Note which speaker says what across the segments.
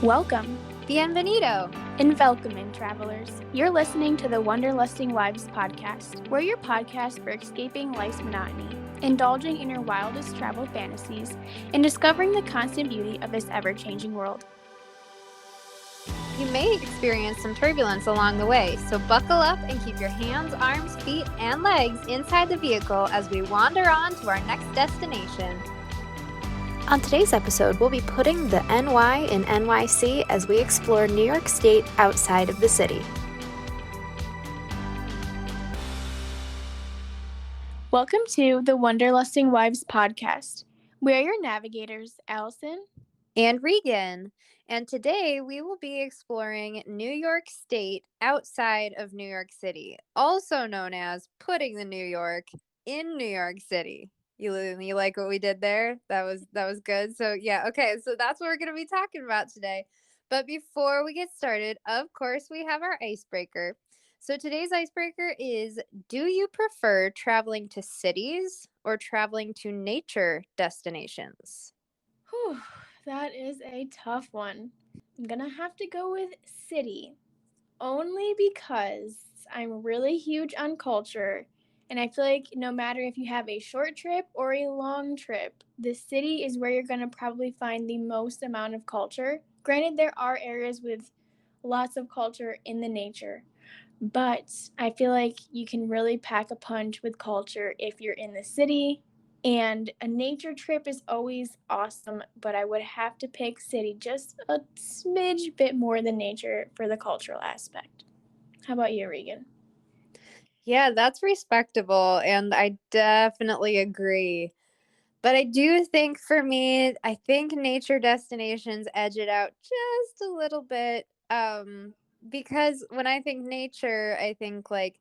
Speaker 1: Welcome
Speaker 2: Bienvenido!
Speaker 1: and welcome in, travelers. You're listening to the Wanderlusting Wives podcast. We're your podcast for escaping life's monotony, indulging in your wildest travel fantasies, and discovering the constant beauty of this ever-changing world.
Speaker 2: You may experience some turbulence along the way, so buckle up and keep your hands, arms, feet, and legs inside the vehicle as we wander on to our next destination.
Speaker 3: On today's episode, we'll be putting the NY in NYC as we explore New York State outside of the city.
Speaker 1: Welcome to the Wanderlusting Wives podcast. We're your navigators, Allison
Speaker 2: and Regan. And today we will be exploring New York State outside of New York City, also known as putting the New York in New York City. You like what we did there? That was good. So yeah, okay. So that's what we're going to be talking about today. But before we get started, of course, we have our icebreaker. So today's icebreaker is, do you prefer traveling to cities or traveling to nature destinations?
Speaker 1: Whew, that is a tough one. I'm going to have to go with city, only because I'm really huge on culture. And I feel like no matter if you have a short trip or a long trip, the city is where you're going to probably find the most amount of culture. Granted, there are areas with lots of culture in the nature, but I feel like you can really pack a punch with culture if you're in the city. And a nature trip is always awesome, but I would have to pick city just a smidge bit more than nature for the cultural aspect. How about you, Regan?
Speaker 2: Yeah, that's respectable, and I definitely agree. But I do think for me, I think nature destinations edge it out just a little bit. Because when I think nature, I think like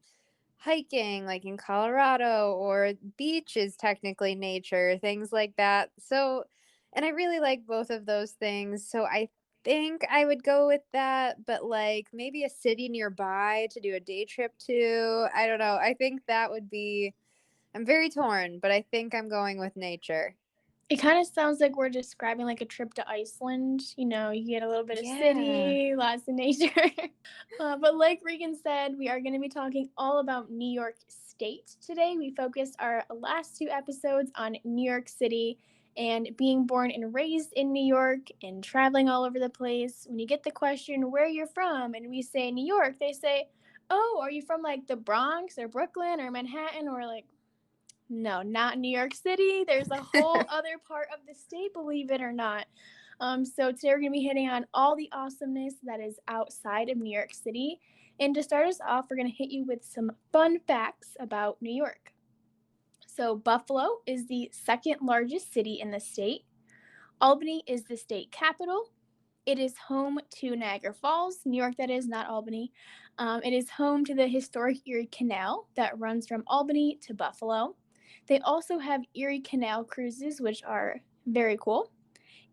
Speaker 2: hiking, like in Colorado, or beach is technically nature, things like that. So, and I really like both of those things. So I think I would go with that, but like maybe a city nearby to do a day trip to. I don't know. I think that would be, I'm very torn, but I think I'm going with nature.
Speaker 1: It kind of sounds like we're describing like a trip to Iceland. You know, you get a little bit of
Speaker 2: Yeah.
Speaker 1: city, lots of nature. But like Regan said, we are going to be talking all about New York State today. We focused our last two episodes on New York City and being born and raised in New York and traveling all over the place. When you get the question where you're from and we say New York, they say, oh, are you from like the Bronx or Brooklyn or Manhattan? Or like, no, not New York City. There's a whole other part of the state, believe it or not. So today we're going to be hitting on all the awesomeness that is outside of New York City. And to start us off, we're going to hit you with some fun facts about New York. So Buffalo is the second largest city in the state. Albany is the state capital. It is home to Niagara Falls, New York, that is, not Albany. It is home to the historic Erie Canal that runs from Albany to Buffalo. They also have Erie Canal cruises, which are very cool.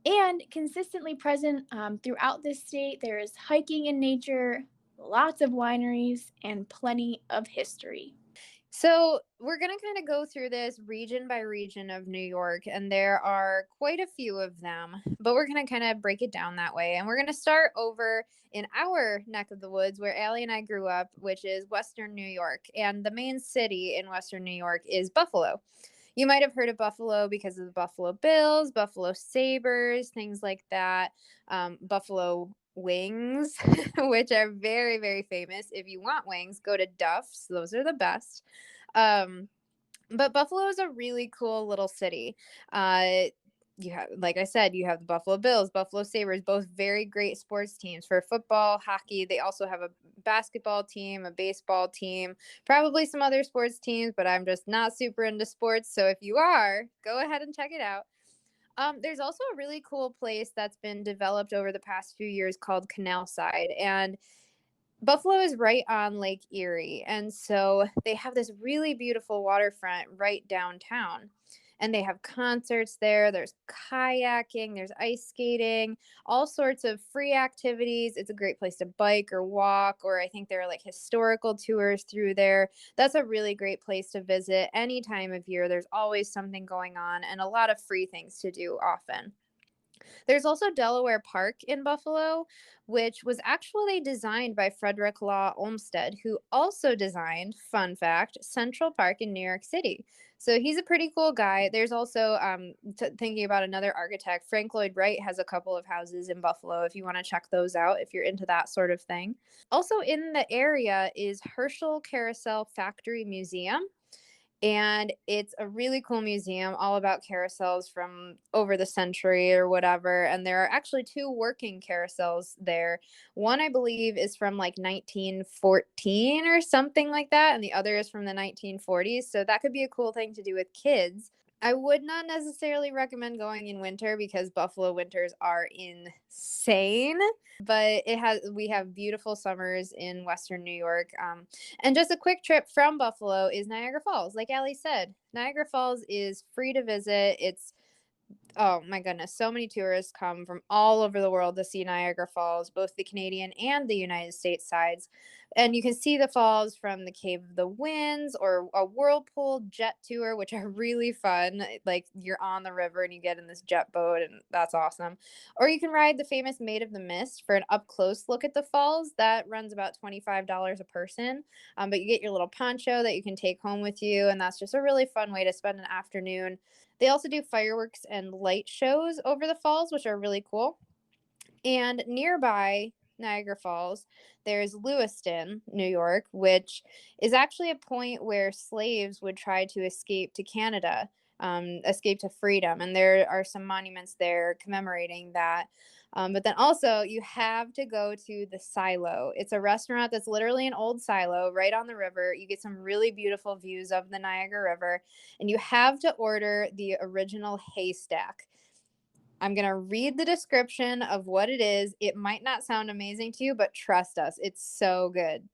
Speaker 1: And consistently present throughout the state, there is hiking in nature, lots of wineries, and plenty of history.
Speaker 2: So we're going to kind of go through this region by region of New York, and there are quite a few of them, but we're going to kind of break it down that way. And we're going to start over in our neck of the woods where Allie and I grew up, which is Western New York. And the main city in Western New York is Buffalo. You might have heard of Buffalo because of the Buffalo Bills, Buffalo Sabres, things like that. Buffalo wings, which are very, very famous. If you want wings, go to Duff's. Those are the best. But Buffalo is a really cool little city. You have, like I said, you have the Buffalo Bills, Buffalo Sabres, both very great sports teams for football, hockey. They also have a basketball team, a baseball team, probably some other sports teams, but I'm just not super into sports. So if you are, go ahead and check it out. There's also a really cool place that's been developed over the past few years called Canal Side, and Buffalo is right on Lake Erie, and so they have this really beautiful waterfront right downtown, and they have concerts there. There's kayaking, there's ice skating, all sorts of free activities. It's a great place to bike or walk, or I think there are like historical tours through there. That's a really great place to visit any time of year. There's always something going on and a lot of free things to do often. There's also Delaware Park in Buffalo, which was actually designed by Frederick Law Olmsted, who also designed, fun fact, Central Park in New York City. So he's a pretty cool guy. There's also, thinking about another architect, Frank Lloyd Wright has a couple of houses in Buffalo if you want to check those out, if you're into that sort of thing. Also in the area is Herschel Carousel Factory Museum. And it's a really cool museum all about carousels from over the century or whatever. And there are actually two working carousels there. One, I believe, is from like 1914 or something like that. And the other is from the 1940s. So that could be a cool thing to do with kids. I would not necessarily recommend going in winter because Buffalo winters are insane, but we have beautiful summers in Western New York. And just a quick trip from Buffalo is Niagara Falls. Like Allie said, Niagara Falls is free to visit. It's, oh my goodness, so many tourists come from all over the world to see Niagara Falls, both the Canadian and the United States sides. And you can see the falls from the Cave of the Winds or a whirlpool jet tour, which are really fun. Like you're on the river and you get in this jet boat, and that's awesome. Or you can ride the famous Maid of the Mist for an up close look at the falls. That runs about $25 a person. But you get your little poncho that you can take home with you. And that's just a really fun way to spend an afternoon. They also do fireworks and light shows over the falls, which are really cool. And nearby Niagara Falls, there's Lewiston, New York, which is actually a point where slaves would try to escape to Canada, escape to freedom. And there are some monuments there commemorating that. But then also you have to go to the Silo. It's a restaurant that's literally an old silo right on the river. You get some really beautiful views of the Niagara River, and you have to order the original haystack. I'm going to read the description of what it is. It might not sound amazing to you, but trust us, it's so good.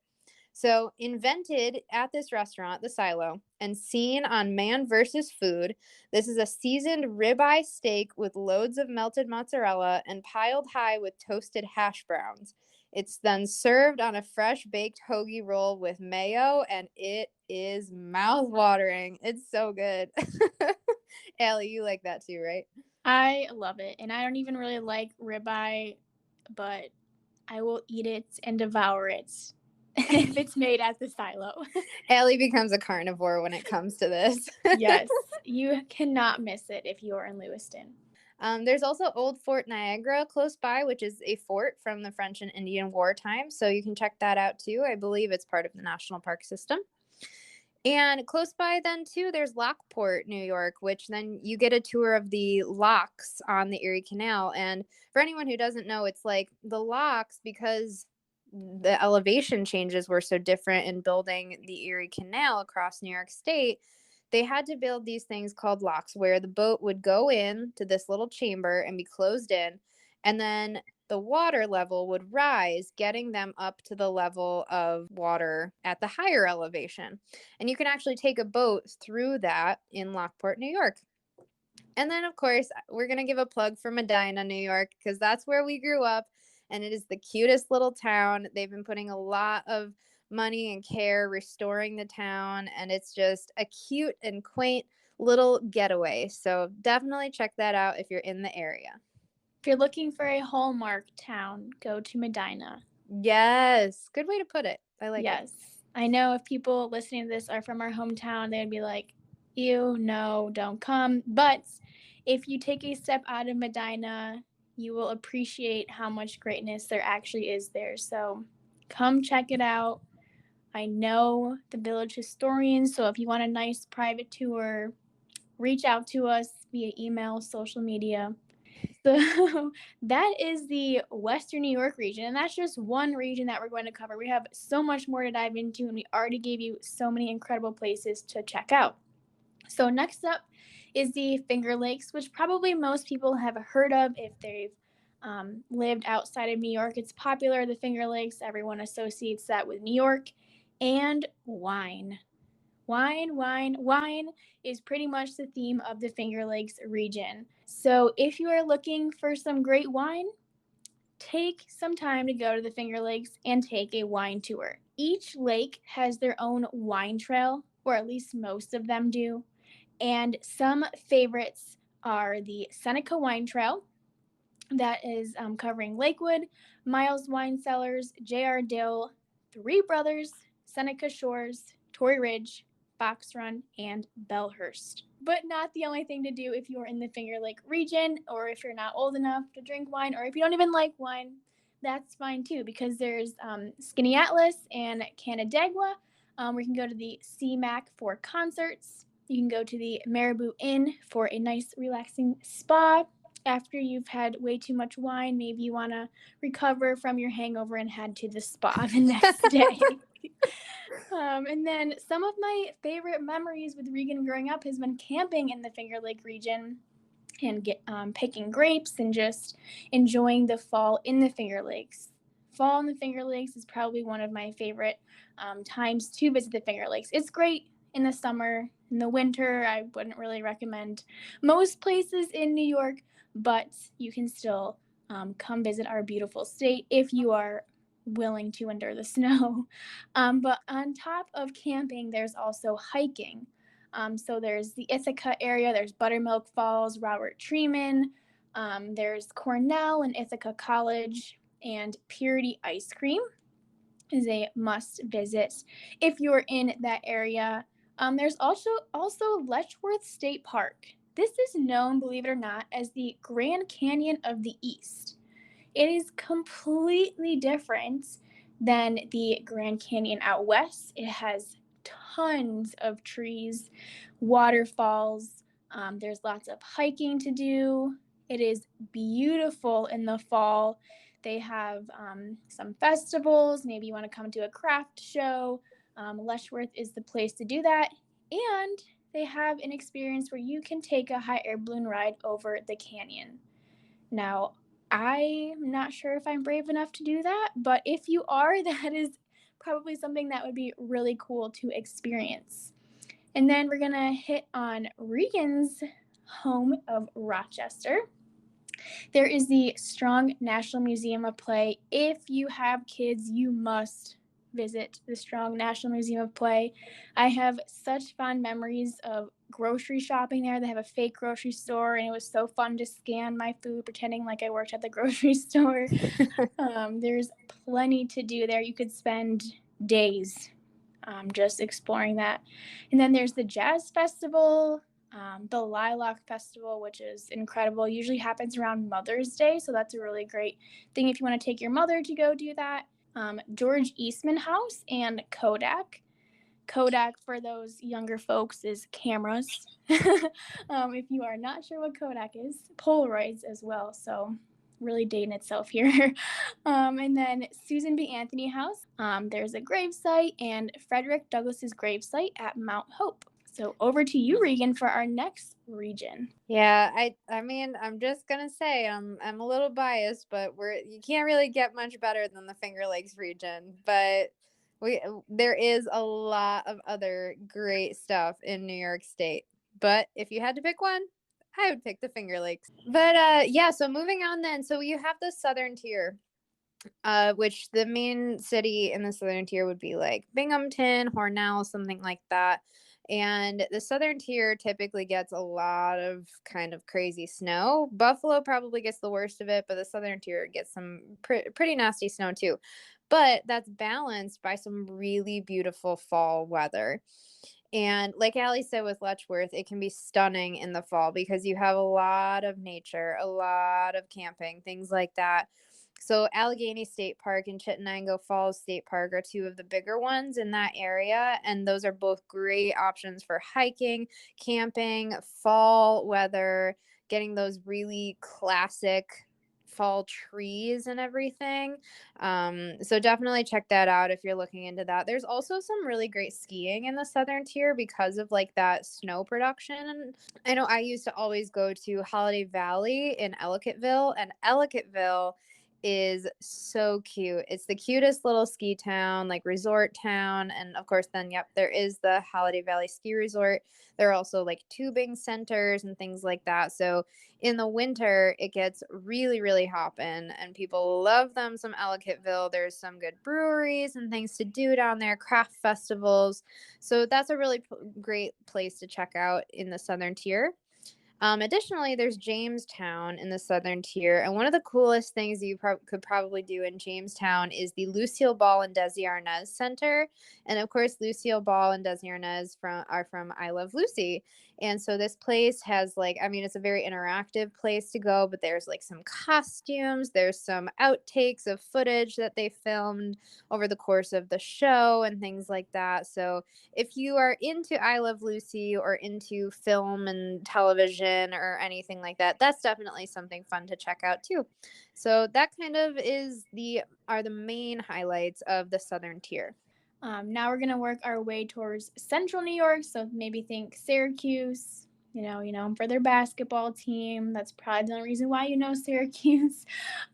Speaker 2: So, invented at this restaurant, the Silo, and seen on Man vs. Food, this is a seasoned ribeye steak with loads of melted mozzarella and piled high with toasted hash browns. It's then served on a fresh baked hoagie roll with mayo, and it is mouth-watering. It's so good. Allie, you like that too, right?
Speaker 1: I love it. And I don't even really like ribeye, but I will eat it and devour it if it's made at the Silo.
Speaker 2: Allie becomes a carnivore when it comes to this.
Speaker 1: Yes, you cannot miss it if you are in Lewiston.
Speaker 2: There's also Old Fort Niagara close by, which is a fort from the French and Indian War time. So you can check that out too. I believe it's part of the National Park System. And close by then too, there's Lockport, New York, which then you get a tour of the locks on the Erie Canal. And for anyone who doesn't know, it's like the locks, because the elevation changes were so different in building the Erie Canal across New York State, they had to build these things called locks where the boat would go in to this little chamber and be closed in. And then the water level would rise, getting them up to the level of water at the higher elevation. And you can actually take a boat through that in Lockport, New York. And then, of course, we're going to give a plug for Medina, New York, because that's where we grew up. And it is the cutest little town. They've been putting a lot of money and care restoring the town. And it's just a cute and quaint little getaway. So definitely check that out if you're in the area.
Speaker 1: If you're looking for a Hallmark town, go to Medina.
Speaker 2: Yes. Good way to put it. I like it.
Speaker 1: Yes. I know if people listening to this are from our hometown, they'd be like, ew, no, don't come. But if you take a step out of Medina, you will appreciate how much greatness there actually is there. So come check it out. I know the village historian, so if you want a nice private tour, reach out to us via email, social media. So that is the Western New York region, and that's just one region that we're going to cover. We have so much more to dive into, and we already gave you so many incredible places to check out. So next up is the Finger Lakes, which probably most people have heard of if they've lived outside of New York. It's popular, the Finger Lakes. Everyone associates that with New York. And wine. Wine is pretty much the theme of the Finger Lakes region. So if you are looking for some great wine, take some time to go to the Finger Lakes and take a wine tour. Each lake has their own wine trail, or at least most of them do. And some favorites are the Seneca Wine Trail, that is covering Lakewood, Miles Wine Cellars, J.R. Dill, Three Brothers, Seneca Shores, Torrey Ridge, Fox Run, and Bellhurst. But not the only thing to do if you're in the Finger Lake region, or if you're not old enough to drink wine, or if you don't even like wine, that's fine too, because there's Skinny Atlas and Canandaigua. We can go to the CMAC for concerts. You can go to the Marabou Inn for a nice, relaxing spa. After you've had way too much wine, maybe you want to recover from your hangover and head to the spa the next day. And then some of my favorite memories with Regan growing up has been camping in the Finger Lake region and picking grapes and just enjoying the fall in the Finger Lakes. Fall in the Finger Lakes is probably one of my favorite times to visit the Finger Lakes. It's great in the summer. In the winter, I wouldn't really recommend most places in New York, but you can still come visit our beautiful state if you are willing to endure the snow. But on top of camping, there's also hiking. So there's the Ithaca area, there's Buttermilk Falls, Robert Treeman, there's Cornell and Ithaca College, and Purity Ice Cream is a must visit if you're in that area. There's also Letchworth State Park. This is known, believe it or not, as the Grand Canyon of the East. It is completely different than the Grand Canyon out west. It has tons of trees, waterfalls. There's lots of hiking to do. It is beautiful in the fall. They have some festivals. Maybe you want to come to a craft show. Letchworth is the place to do that. And they have an experience where you can take a hot air balloon ride over the canyon. Now, I'm not sure if I'm brave enough to do that, but if you are, that is probably something that would be really cool to experience. And then we're going to hit on Regan's home of Rochester. There is the Strong National Museum of Play. If you have kids, you must visit the Strong National Museum of Play. I have such fond memories of grocery shopping there. They have a fake grocery store, and it was so fun to scan my food pretending like I worked at the grocery store. There's plenty to do there. You could spend days just exploring that. And then there's the Jazz Festival, the Lilac Festival, which is incredible. Usually happens around Mother's Day, so that's a really great thing if you want to take your mother to go do that. George Eastman House and Kodak. Kodak, for those younger folks, is cameras. If you are not sure what Kodak is, Polaroids as well. So really dating itself here. And then Susan B. Anthony House. There's a gravesite, and Frederick Douglass's gravesite at Mount Hope. So over to you, Regan, for our next region.
Speaker 2: Yeah, I mean, I'm just gonna say I'm a little biased, but you can't really get much better than the Finger Lakes region. But there is a lot of other great stuff in New York State. But if you had to pick one, I would pick the Finger Lakes. But yeah, so moving on then. So you have the Southern Tier, which the main city in the Southern Tier would be like Binghamton, Hornell, something like that. And the Southern Tier typically gets a lot of kind of crazy snow. Buffalo probably gets the worst of it, but the Southern Tier gets some pretty nasty snow too. But that's balanced by some really beautiful fall weather. And like Allie said with Letchworth, it can be stunning in the fall because you have a lot of nature, a lot of camping, things like that. So Allegheny State Park and Chittenango Falls State Park are two of the bigger ones in that area. And those are both great options for hiking, camping, fall weather, getting those really classic fall trees and everything. So definitely check that out if you're looking into that. There's also some really great skiing in the Southern Tier because of like that snow production. And I know I used to always go to Holiday Valley in Ellicottville, and Ellicottville is so cute. It's the cutest little ski town, like resort town. And of course, then, yep, there is the Holiday Valley Ski Resort. There are also like tubing centers and things like that. So in the winter, it gets really, really hopping, and people love them some Ellicottville. There's some good breweries and things to do down there, craft festivals. So that's a really great place to check out in the Southern Tier. Additionally, there's Jamestown in the southern tier, and one of the coolest things you could probably do in Jamestown is the Lucille Ball and Desi Arnaz Center, and of course, Lucille Ball and Desi Arnaz are from I Love Lucy, and so this place has it's a very interactive place to go, but there's like some costumes, there's some outtakes of footage that they filmed over the course of the show and things like that. So if you are into I Love Lucy or into film and television or anything like that, that's definitely something fun to check out too. So that kind of are the main highlights of the southern tier.
Speaker 1: Now we're gonna work our way towards central New York. So maybe think Syracuse. For their basketball team. That's probably the only reason why you know Syracuse.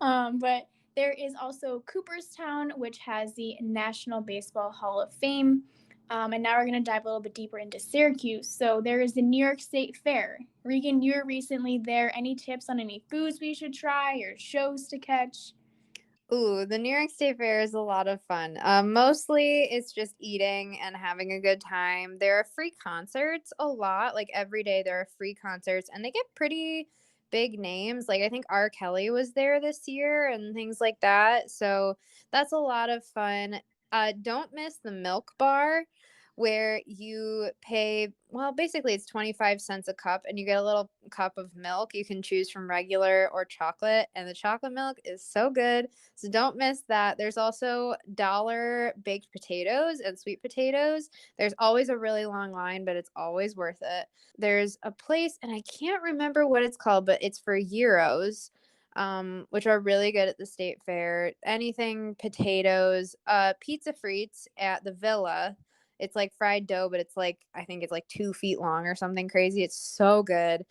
Speaker 1: But there is also Cooperstown, which has the National Baseball Hall of Fame. And now we're going to dive a little bit deeper into Syracuse. So there is the New York State Fair. Regan, you were recently there. Any tips on any foods we should try or shows to catch?
Speaker 2: Ooh, the New York State Fair is a lot of fun. Mostly it's just eating and having a good time. There are free concerts a lot. Like every day there are free concerts and they get pretty big names. Like I think R. Kelly was there this year and things like that. So that's a lot of fun. Don't miss the Milk Bar where you pay, well, basically it's 25 cents a cup and you get a little cup of milk. You can choose from regular or chocolate, and the chocolate milk is so good. So don't miss that. There's also dollar baked potatoes and sweet potatoes. There's always a really long line, but it's always worth it. There's a place, and I can't remember what it's called, but it's for gyros, which are really good at the state fair. Anything potatoes, pizza frites at the Villa. It's like fried dough, but I think it's like 2 feet long or something crazy. It's so good.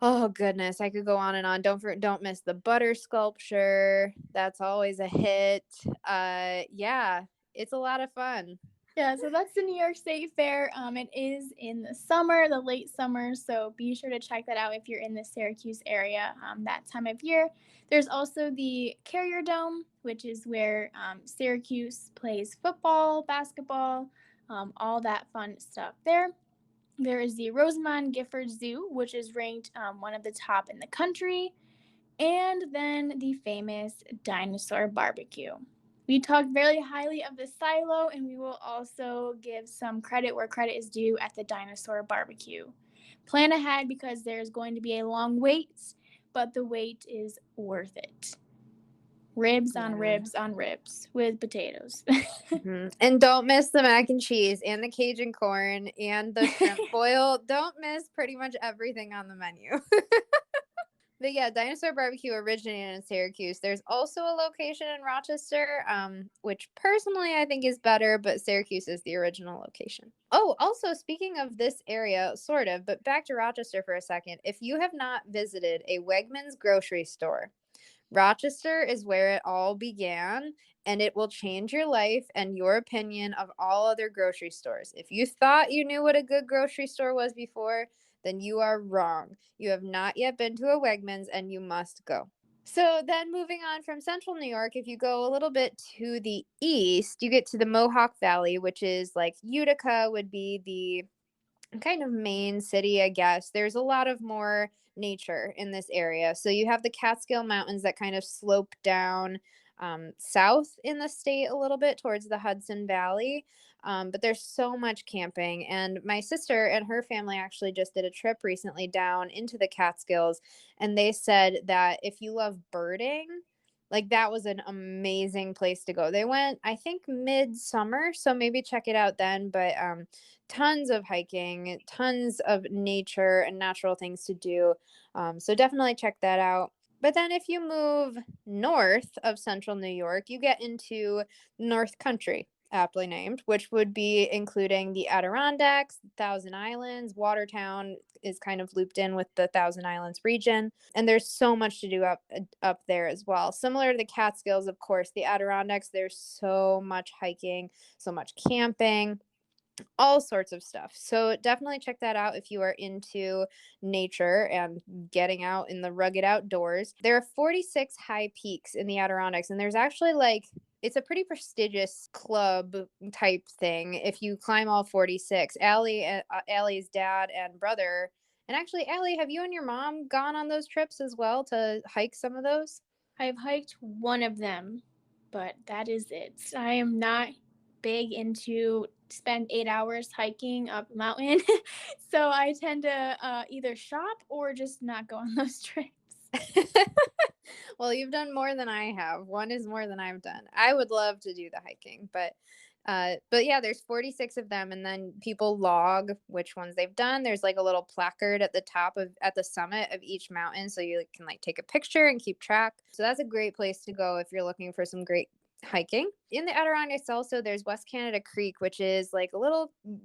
Speaker 2: Oh goodness, I could go on and on. Don't miss the butter sculpture. That's always a hit. Yeah, it's a lot of fun.
Speaker 1: Yeah, so that's the New York State Fair. It is in the summer, the late summer, so be sure to check that out if you're in the Syracuse area that time of year. There's also the Carrier Dome, which is where Syracuse plays football, basketball, all that fun stuff there. There is the Rosamond Gifford Zoo, which is ranked one of the top in the country. And then the famous dinosaur barbecue. We talked very highly of the silo, and we will also give some credit where credit is due at the dinosaur barbecue. Plan ahead because there's going to be a long wait, but the wait is worth it. Ribs on ribs on ribs with potatoes.
Speaker 2: Mm-hmm. And don't miss the mac and cheese and the Cajun corn and the shrimp boil. Don't miss pretty much everything on the menu. But yeah, Dinosaur Barbecue originated in Syracuse. There's also a location in Rochester, which personally I think is better, but Syracuse is the original location. Oh, also speaking of this area, sort of, but back to Rochester for a second. If you have not visited a Wegmans grocery store, Rochester is where it all began, and it will change your life and your opinion of all other grocery stores. If you thought you knew what a good grocery store was before, then you are wrong. You have not yet been to a Wegmans, and you must go. So then moving on from central New York, if you go a little bit to the east, you get to the Mohawk Valley, which is like Utica would be the kind of main city, I guess. There's a lot of more nature in this area. So you have the Catskill Mountains that kind of slope down south in the state a little bit towards the Hudson Valley. But there's so much camping. And my sister and her family actually just did a trip recently down into the Catskills. And they said that if you love birding, like that was an amazing place to go. They went, I think, midsummer, so maybe check it out then. But tons of hiking, tons of nature and natural things to do. So definitely check that out. But then if you move north of central New York, you get into North Country, aptly named, which would be including the Adirondacks, Thousand Islands. Watertown is kind of looped in with the Thousand Islands region, and there's so much to do up there as well. Similar to the Catskills, of course, the Adirondacks, there's so much hiking, so much camping, all sorts of stuff. So definitely check that out if you are into nature and getting out in the rugged outdoors. There are 46 high peaks in the Adirondacks, and there's actually it's a pretty prestigious club type thing if you climb all 46. Allie's dad and brother And actually, Allie, have you and your mom gone on those trips as well to hike some of those?
Speaker 1: I've hiked one of them, but that is it. I am not big into spend 8 hours hiking up a mountain, so I tend to either shop or just not go on those trips.
Speaker 2: Well, you've done more than I have. One is more than I've done. I would love to do the hiking, but yeah, there's 46 of them, and then people log which ones they've done. There's like a little placard at the summit of each mountain, so you can like take a picture and keep track. So that's a great place to go if you're looking for some great hiking. In the Adirondacks also, there's West Canada Creek, which is like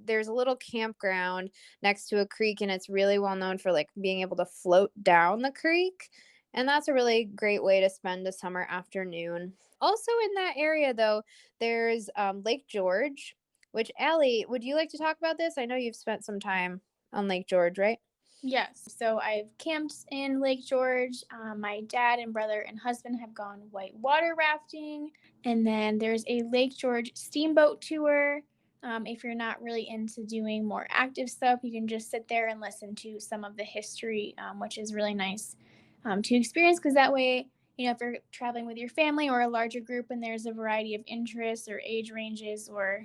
Speaker 2: there's a little campground next to a creek, and it's really well known for like being able to float down the creek. And that's a really great way to spend a summer afternoon. Also in that area, though, there's Lake George, which, Allie, would you like to talk about this? I know you've spent some time on Lake George, right?
Speaker 1: Yes, so I've camped in Lake George. My dad and brother and husband have gone whitewater rafting. And then there's a Lake George steamboat tour. If you're not really into doing more active stuff, you can just sit there and listen to some of the history, which is really nice to experience because that way, if you're traveling with your family or a larger group and there's a variety of interests or age ranges or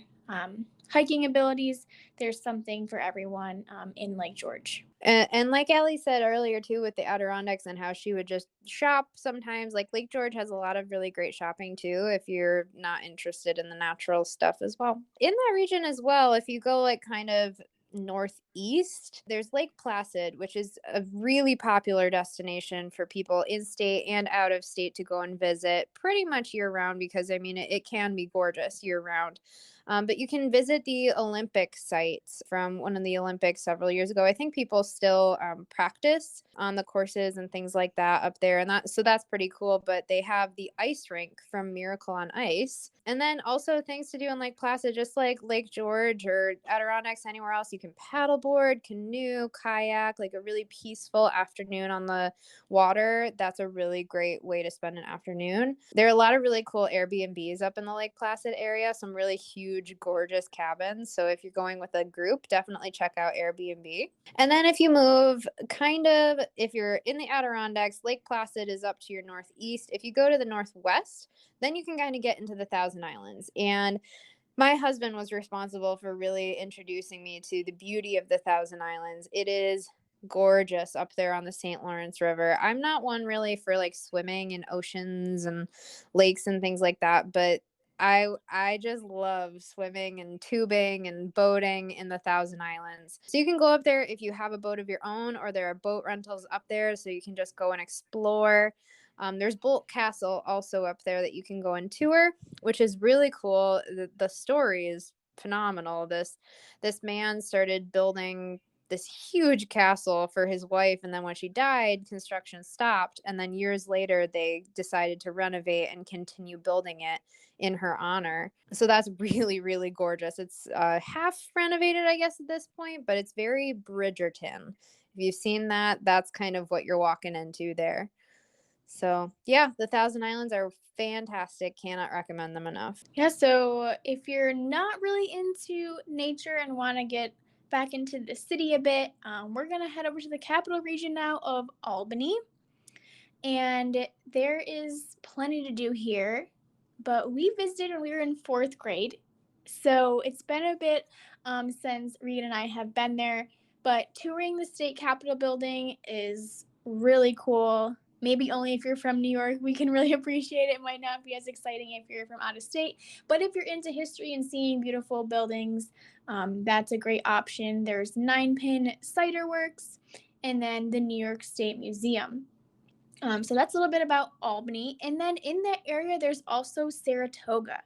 Speaker 1: hiking abilities, there's something for everyone in Lake George.
Speaker 2: And like Allie said earlier too, with the Adirondacks and how she would just shop sometimes, like Lake George has a lot of really great shopping too if you're not interested in the natural stuff as well. In that region as well, if you go like kind of northeast, there's Lake Placid, which is a really popular destination for people in state and out of state to go and visit pretty much year round because I mean it can be gorgeous year round. But you can visit the Olympic sites from one of the Olympics several years ago. I think people still practice on the courses and things like that up there, and that's pretty cool. But they have the ice rink from Miracle on Ice, and then also things to do in Lake Placid, just like Lake George or Adirondacks, anywhere else. You can paddleboard, canoe, kayak, like a really peaceful afternoon on the water. That's a really great way to spend an afternoon. There are a lot of really cool Airbnbs up in the Lake Placid area, some really huge, gorgeous cabins. So if you're going with a group, definitely check out Airbnb. And then if you move if you're in the Adirondacks, Lake Placid is up to your northeast. If you go to the northwest, then you can kind of get into the Thousand Islands. And my husband was responsible for really introducing me to the beauty of the Thousand Islands. It is gorgeous up there on the St. Lawrence River. I'm not one really for like swimming in oceans and lakes and things like that, but I just love swimming and tubing and boating in the Thousand Islands. So you can go up there if you have a boat of your own, or there are boat rentals up there so you can just go and explore. There's Bolt Castle also up there that you can go and tour, which is really cool. The story is phenomenal. This man started building this huge castle for his wife, and then when she died, construction stopped, and then years later they decided to renovate and continue building it in her honor. So that's really, really gorgeous. It's half renovated, I guess, at this point, but it's very Bridgerton. If you've seen that, that's kind of what you're walking into there. So yeah, the Thousand Islands are fantastic. Cannot recommend them enough.
Speaker 1: Yeah, so if you're not really into nature and want to get back into the city a bit, we're going to head over to the capital region now of Albany. And there is plenty to do here, but we visited when we were in fourth grade. So it's been a bit since Reed and I have been there, but touring the state capitol building is really cool. Maybe only if you're from New York, we can really appreciate it. It might not be as exciting if you're from out of state, but if you're into history and seeing beautiful buildings, that's a great option. There's Nine Pin Cider Works and then the New York State Museum. So that's a little bit about Albany. And then in that area, there's also Saratoga.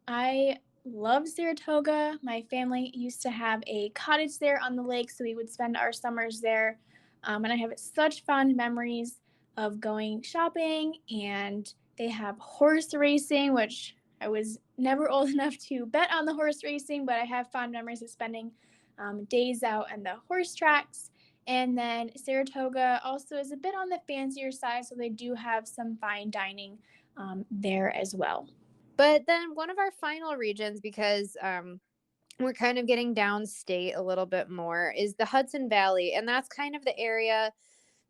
Speaker 1: I love Saratoga. My family used to have a cottage there on the lake, so we would spend our summers there. And I have such fond memories of going shopping, and they have horse racing, which I was never old enough to bet on the horse racing, but I have fond memories of spending days out on the horse tracks. And then Saratoga also is a bit on the fancier side, so they do have some fine dining there as well.
Speaker 2: But then one of our final regions, because we're kind of getting downstate a little bit more, is the Hudson Valley. And that's kind of the area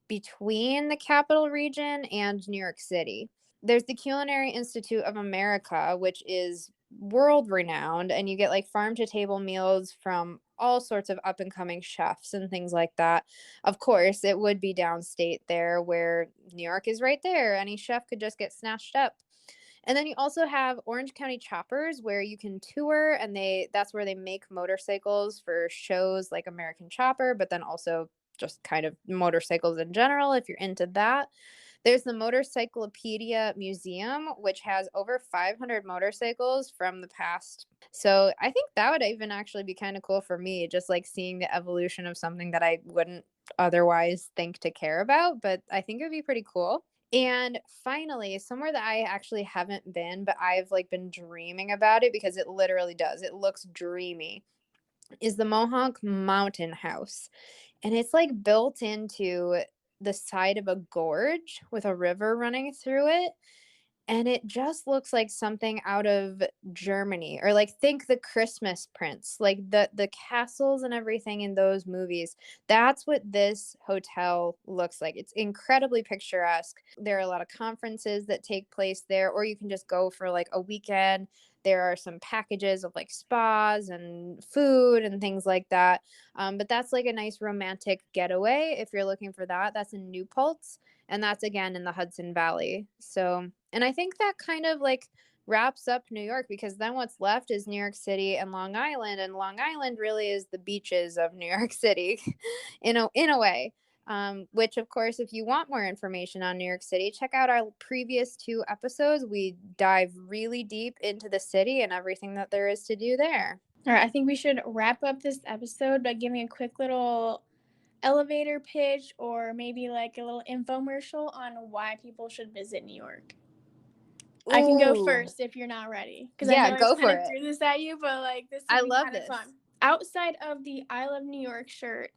Speaker 2: between the capital region and New York City. There's the Culinary Institute of America, which is world renowned, and you get like farm to table meals from all sorts of up and coming chefs and things like that. Of course, it would be downstate there where New York is right there. Any chef could just get snatched up. And then you also have Orange County Choppers, where you can tour, and that's where they make motorcycles for shows like American Chopper, but then also just kind of motorcycles in general if you're into that. There's the Motorcyclopedia Museum, which has over 500 motorcycles from the past. So I think that would even actually be kind of cool for me, just like seeing the evolution of something that I wouldn't otherwise think to care about, but I think it would be pretty cool. And finally, somewhere that I actually haven't been, but I've like been dreaming about it because it literally does. It looks dreamy, is the Mohawk Mountain House. And it's like built into the side of a gorge with a river running through it. And it just looks like something out of Germany, or like think the Christmas Prince, like the castles and everything in those movies. That's what this hotel looks like. It's incredibly picturesque. There are a lot of conferences that take place there, or you can just go for like a weekend. There are some packages of like spas and food and things like that. But that's like a nice romantic getaway if you're looking for that. That's in New Paltz, and that's again in the Hudson Valley. So, and I think that kind of like wraps up New York, because then what's left is New York City and Long Island, and Long Island really is the beaches of New York City in a way. Which of course, if you want more information on New York City, check out our previous 2 episodes. We dive really deep into the city and everything that there is to do there.
Speaker 1: All right, I think we should wrap up this episode by giving a quick little elevator pitch, or maybe like a little infomercial on why people should visit New York. Ooh. I can go first if you're not ready, because I know I kind of threw this at you, but like this would be kind of fun. Outside of the I Love New York shirt,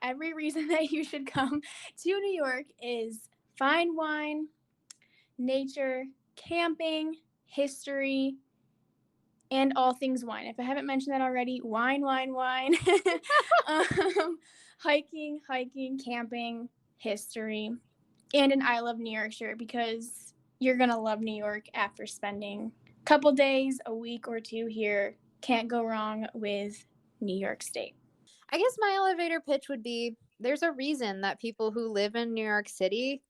Speaker 1: every reason that you should come to New York is fine wine, nature, camping, history, and all things wine. If I haven't mentioned that already, wine. Hiking, camping, history, and an I Love New York shirt, because you're going to love New York after spending a couple days, a week or 2 here. Can't go wrong with New York State.
Speaker 2: I guess my elevator pitch would be, there's a reason that people who live in New York City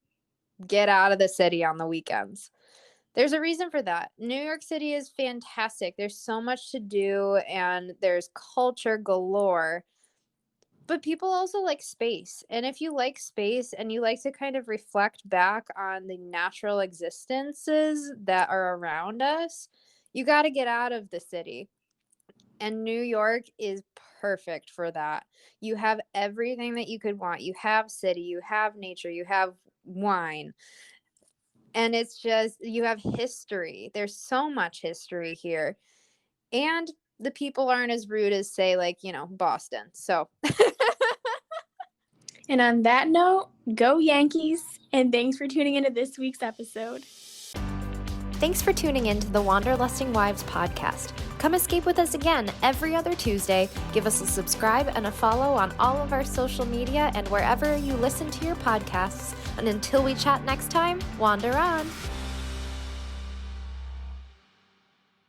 Speaker 2: get out of the city on the weekends. There's a reason for that. New York City is fantastic. There's so much to do, and there's culture galore. But people also like space. And if you like space and you like to kind of reflect back on the natural existences that are around us, you got to get out of the city. And New York is perfect for that. You have everything that you could want. You have city, you have nature, you have wine. And it's just, you have history. There's so much history here. And the people aren't as rude as, say, like, Boston. So.
Speaker 1: And on that note, go Yankees, and thanks for tuning into this week's episode.
Speaker 3: Thanks for tuning in to the Wanderlusting Wives podcast. Come escape with us again every other Tuesday. Give us a subscribe and a follow on all of our social media and wherever you listen to your podcasts. And until we chat next time, wander on.